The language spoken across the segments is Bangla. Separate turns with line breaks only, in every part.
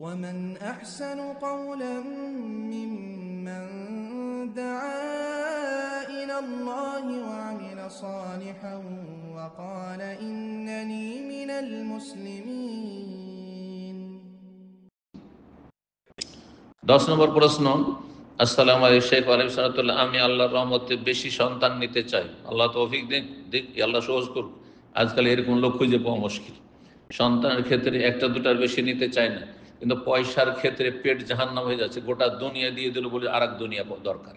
ومن أحسن قولا ممن دعا إلى الله وعمل صالحا وقال إنني من المسلمين।
10 নম্বর প্রশ্ন। আসসালামু আলাইকুম শেখ ওয়ালাইকুম সালাতুল্লাহ। আমি আল্লাহর রহমতে বেশি সন্তান নিতে চাই, আল্লাহ তৌফিক দিক, আল্লাহ সহজ করুক। আজকাল এরকম লোক খুঁজে পাওয়া মুশকিল। সন্তানের ক্ষেত্রে একটা দুটার বেশি নিতে চাই না, কিন্তু পয়সার ক্ষেত্রে পেট জাহান্নাম হয়ে যাচ্ছে। গোটা দুনিয়া দিয়ে দিল বলে আর এক দুনিয়া দরকার।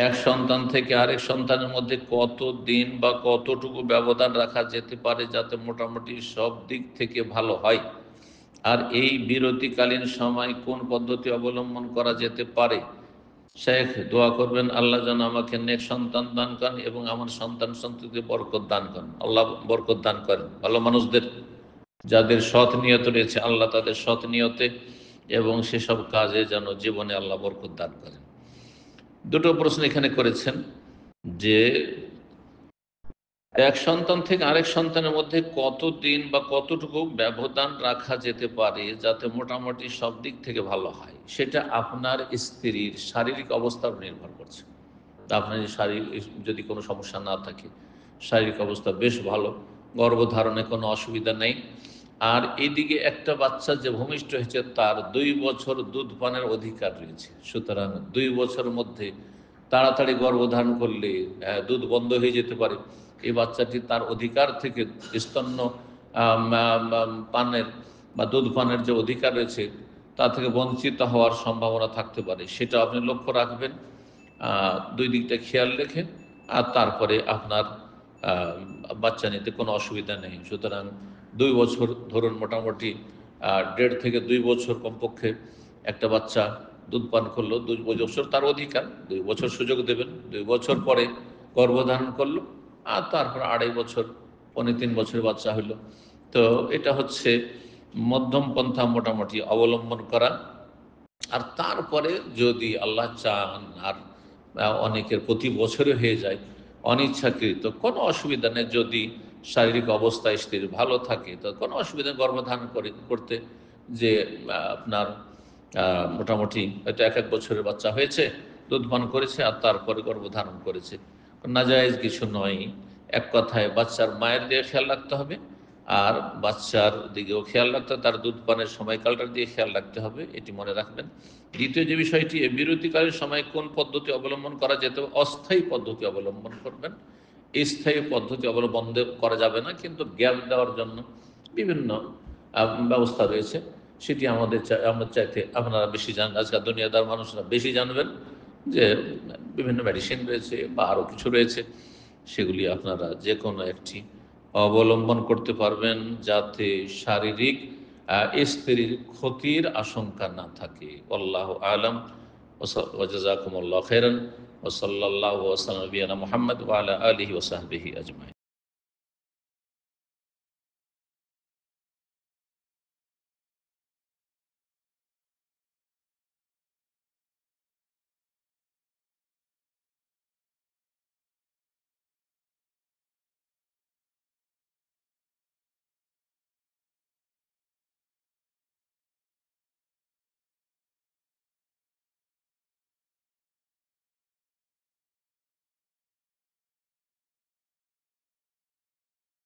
এক সন্তান থেকে আরেক সন্তানের মধ্যে কত দিন বা কতটুকু ব্যবধান রাখা যেতে পারে যাতে মোটামুটি সব দিক থেকে ভালো হয়, আর এই বিরতিকালীন সময় কোন পদ্ধতি অবলম্বন করা যেতে পারে? শেখ দোয়া করবেন আল্লাহ যেন আমাকে নেক সন্তান দান করেন এবং আমার সন্তান সন্ততিতে বরকত দান করেন। আল্লাহ বরকত দান করেন ভালো মানুষদের, যাদের সৎ নিয়ত রয়েছে আল্লাহ তাদের সৎ নিয়তে এবং সেসব কাজে যেন জীবনে আল্লাহ বরকত দান করেন। দুটো প্রশ্ন এখানে করেছেন যে এক সন্তান থেকে আরেক সন্তানের মধ্যে কতদিন বা কতটুকু ব্যবধান রাখা যেতে পারে যাতে মোটামুটি সব দিক থেকে ভালো হয়, সেটা আপনার স্ত্রীর শারীরিক অবস্থার উপর নির্ভর করছে। আপনার শারীরিক যদি কোনো সমস্যা না থাকে, শারীরিক অবস্থা বেশ ভালো, গর্ভধারণে কোনো অসুবিধা নেই, আর এইদিকে একটা বাচ্চা যে ভূমিষ্ঠ হয়েছে তার 2 বছর দুধ পানের অধিকার রয়েছে, সুতরাং 2 বছরের মধ্যে তাড়াতাড়ি গর্ভধারণ করলে দুধ বন্ধ হয়ে যেতে পারে। এই বাচ্চাটি তার অধিকার থেকে স্তন্য পানের বা দুধ পানের যে অধিকার রয়েছে তা থেকে বঞ্চিত হওয়ার সম্ভাবনা থাকতে পারে, সেটা আপনি লক্ষ্য রাখবেন। দুই দিকটা খেয়াল রেখে আর তারপরে আপনার বাচ্চা নিতে কোনো অসুবিধা নেই। সুতরাং 2 বছর ধরুন, মোটামুটি 1.5 থেকে 2 বছর কমপক্ষে একটা বাচ্চা দুধ পান করলো, 2 বছর তার অধিকার, 2 বছর সুযোগ দেবেন। 2 বছর পরে গর্ভধারণ করলো, আর তারপর 2.5 বছর, 3 বছরের বাচ্চা হলো। তো এটা হচ্ছে মধ্যম পন্থা মোটামুটি অবলম্বন করা। আর তারপরে যদি আল্লাহ চান আর অনেকের প্রতি বছরে হয়ে যায় অনিচ্ছাকৃত, কোনো অসুবিধা নেই। যদি শারীরিক অবস্থা স্ত্রীর ভালো থাকে তো কোনো অসুবিধা করতে যে আপনার মোটামুটি হয়তো 1 বছরের বাচ্চা হয়েছে, দুধ পান করেছে আর তারপরে গর্ভধারণ করেছে, নাজায়েজ কিছু নয়। এক কথায় বাচ্চার মায়ের দিকে খেয়াল রাখতে হবে, আর বাচ্চার দিকেও খেয়াল রাখতে হবে, তার দুধ পানের সময়কালটার দিয়ে খেয়াল রাখতে হবে, এটি মনে রাখবেন। দ্বিতীয় যে বিষয়টি, বিরতিকালীন সময় কোন পদ্ধতি অবলম্বন করা যেতে হবে? অস্থায়ী পদ্ধতি অবলম্বন করবেন, স্থায়ী পদ্ধতি অবলম্বন করা যাবে না, কিন্তু গ্যাপ দেওয়ার জন্য বিভিন্ন ব্যবস্থা রয়েছে। সেটি আমরা চাইতে আপনারা বেশি জানেন, আজকাল দুনিয়াদার মানুষরা বেশি জানবেন যে বিভিন্ন মেডিসিন রয়েছে বা আরও কিছু রয়েছে, সেগুলি আপনারা যে কোনো একটি অবলম্বন করতে পারবেন যাতে শারীরিক স্ত্রীর ক্ষতির আশঙ্কা না থাকে। আল্লাহু আলাম। ওয়া জাযাকুমুল্লাহু খাইরান ওয়া সাল্লাল্লাহু ওয়া সাল্লাম নবিয়ানা মুহাম্মদ ওয়া আলা আলিহি ওয়া সাহবিহি আজমাইন।